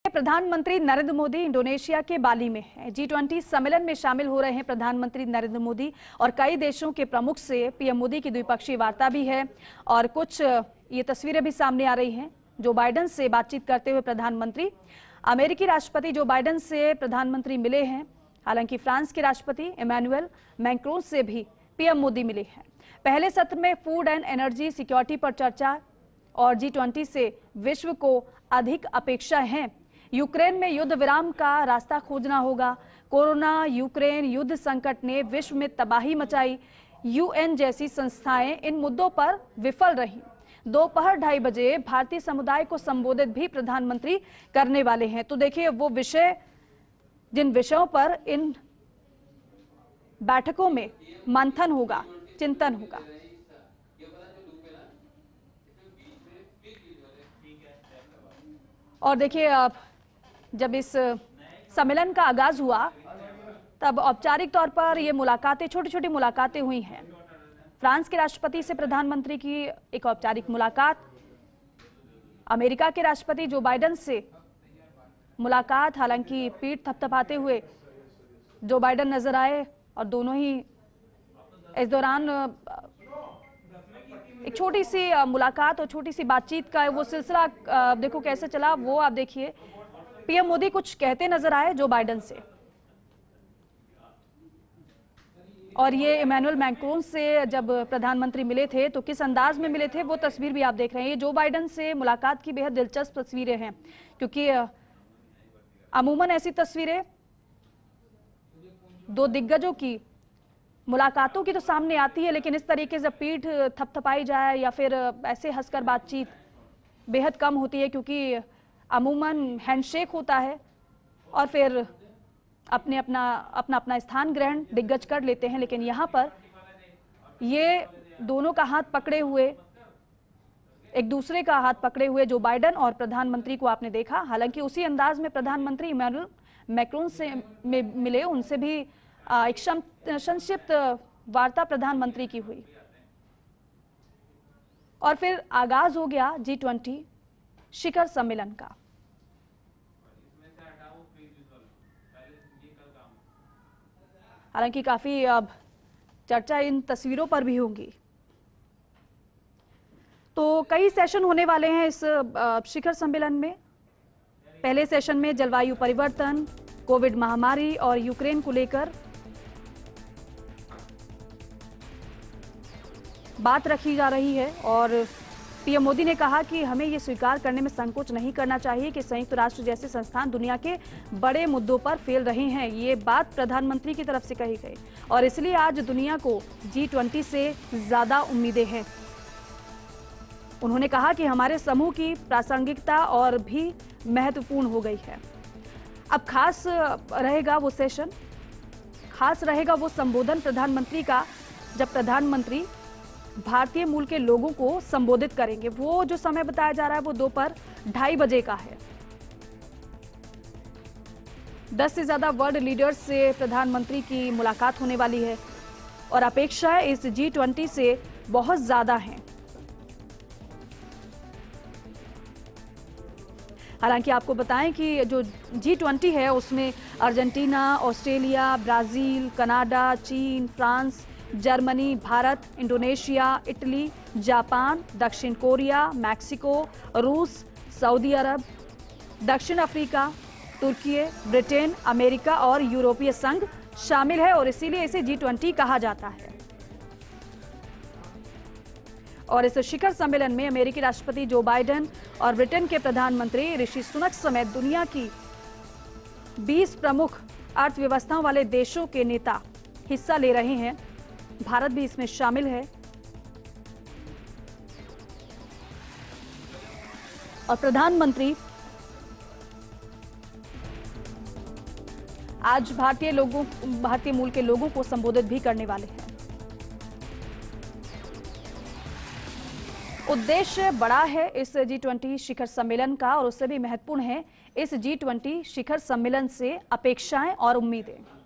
प्रधानमंत्री नरेंद्र मोदी इंडोनेशिया के बाली में हैं। G20 सम्मेलन में शामिल हो रहे हैं प्रधानमंत्री नरेंद्र मोदी और कई देशों के प्रमुख से पीएम मोदी की द्विपक्षीय वार्ता भी है और कुछ ये तस्वीरें भी सामने आ रही हैं। जो बाइडेन से बातचीत करते हुए प्रधानमंत्री, अमेरिकी राष्ट्रपति जो बाइडेन से प्रधानमंत्री मिले हैं। हालांकि फ्रांस के राष्ट्रपति इमैनुअल मैक्रोन से भी पीएम मोदी मिले हैं। पहले सत्र में फूड एंड एनर्जी सिक्योरिटी पर चर्चा और G20 से विश्व को अधिक अपेक्षा है। यूक्रेन में युद्ध विराम का रास्ता खोजना होगा। कोरोना यूक्रेन युद्ध संकट ने विश्व में तबाही मचाई। यूएन जैसी संस्थाएं इन मुद्दों पर विफल रहीं। दोपहर 2:30 बजे भारतीय समुदाय को संबोधित भी प्रधानमंत्री करने वाले हैं। तो देखिए वो विषय, जिन विषयों पर इन बैठकों में मंथन होगा, चिंतन होगा। और देखिए जब इस सम्मेलन का आगाज हुआ तब औपचारिक तौर पर ये मुलाकातें, छोटी छोटी मुलाकातें हुई हैं। फ्रांस के राष्ट्रपति से प्रधानमंत्री की एक औपचारिक मुलाकात, अमेरिका के राष्ट्रपति जो बाइडेन से मुलाकात। हालांकि पीठ थपथपाते हुए जो बाइडेन नजर आए और दोनों ही इस दौरान एक छोटी सी मुलाकात और छोटी सी बातचीत का वो सिलसिला देखो कैसे चला, वो आप देखिए। पीएम मोदी कुछ कहते नजर आए जो बाइडेन से, और ये इमैनुअल मैक्रोन से जब प्रधानमंत्री मिले थे तो किस अंदाज में मिले थे वो तस्वीर भी आप देख रहे हैं। ये जो बाइडेन से मुलाकात की बेहद दिलचस्प तस्वीरें हैं, क्योंकि अमूमन ऐसी तस्वीरें दो दिग्गजों की मुलाकातों की तो सामने आती है, लेकिन इस तरीके से पीठ थपथपाई जाए या फिर ऐसे हंसकर बातचीत बेहद कम होती है, क्योंकि अमूमन हैंडशेक होता है और फिर अपना स्थान ग्रहण दिग्गज कर लेते हैं। लेकिन यहाँ पर ये दोनों का हाथ पकड़े हुए, एक दूसरे का हाथ पकड़े हुए जो बाइडेन और प्रधानमंत्री को आपने देखा। हालांकि उसी अंदाज में प्रधानमंत्री इमैनुअल मैक्रोन से मिले, उनसे भी एक संक्षिप्त वार्ता प्रधानमंत्री की हुई और फिर आगाज हो गया G20 शिखर सम्मेलन का। हालांकि काफी अब चर्चा इन तस्वीरों पर भी होगी। तो कई सेशन होने वाले हैं इस शिखर सम्मेलन में। पहले सेशन में जलवायु परिवर्तन, कोविड महामारी और यूक्रेन को लेकर बात रखी जा रही है और पीएम मोदी ने कहा कि हमें ये स्वीकार करने में संकोच नहीं करना चाहिए कि संयुक्त राष्ट्र जैसे संस्थान दुनिया के बड़े मुद्दों पर फेल रहे हैं। ये बात प्रधानमंत्री की तरफ से कही गई और इसलिए आज दुनिया को G20 से ज्यादा उम्मीदें हैं। उन्होंने कहा कि हमारे समूह की प्रासंगिकता और भी महत्वपूर्ण हो गई है। अब खास रहेगा वो सेशन, खास रहेगा वो संबोधन प्रधानमंत्री का, जब प्रधानमंत्री भारतीय मूल के लोगों को संबोधित करेंगे। वो जो समय बताया जा रहा है वो दोपहर 2:30 बजे का है। 10 से ज्यादा वर्ल्ड लीडर्स से प्रधानमंत्री की मुलाकात होने वाली है और अपेक्षाएं इस G20 से बहुत ज्यादा हैं। हालांकि आपको बताएं कि जो G20 है उसमें अर्जेंटीना, ऑस्ट्रेलिया, ब्राजील, कनाडा, चीन, France, Germany, Bharat, Indonesia, Italy, Japan, दक्षिण कोरिया, मैक्सिको, रूस, सऊदी अरब, दक्षिण अफ्रीका, तुर्की, ब्रिटेन, अमेरिका और यूरोपीय संघ शामिल है और इसीलिए इसे G20 कहा जाता है। और इस शिखर सम्मेलन में अमेरिकी राष्ट्रपति जो बाइडेन और ब्रिटेन के प्रधानमंत्री ऋषि सुनक समेत दुनिया की 20 प्रमुख अर्थव्यवस्थाओं वाले देशों के नेता हिस्सा ले रहे हैं। भारत भी इसमें शामिल है और प्रधानमंत्री आज भारतीय मूल के लोगों को संबोधित भी करने वाले हैं। उद्देश्य बड़ा है इस G20 शिखर सम्मेलन का और उससे भी महत्वपूर्ण है इस G20 शिखर सम्मेलन से अपेक्षाएं और उम्मीदें।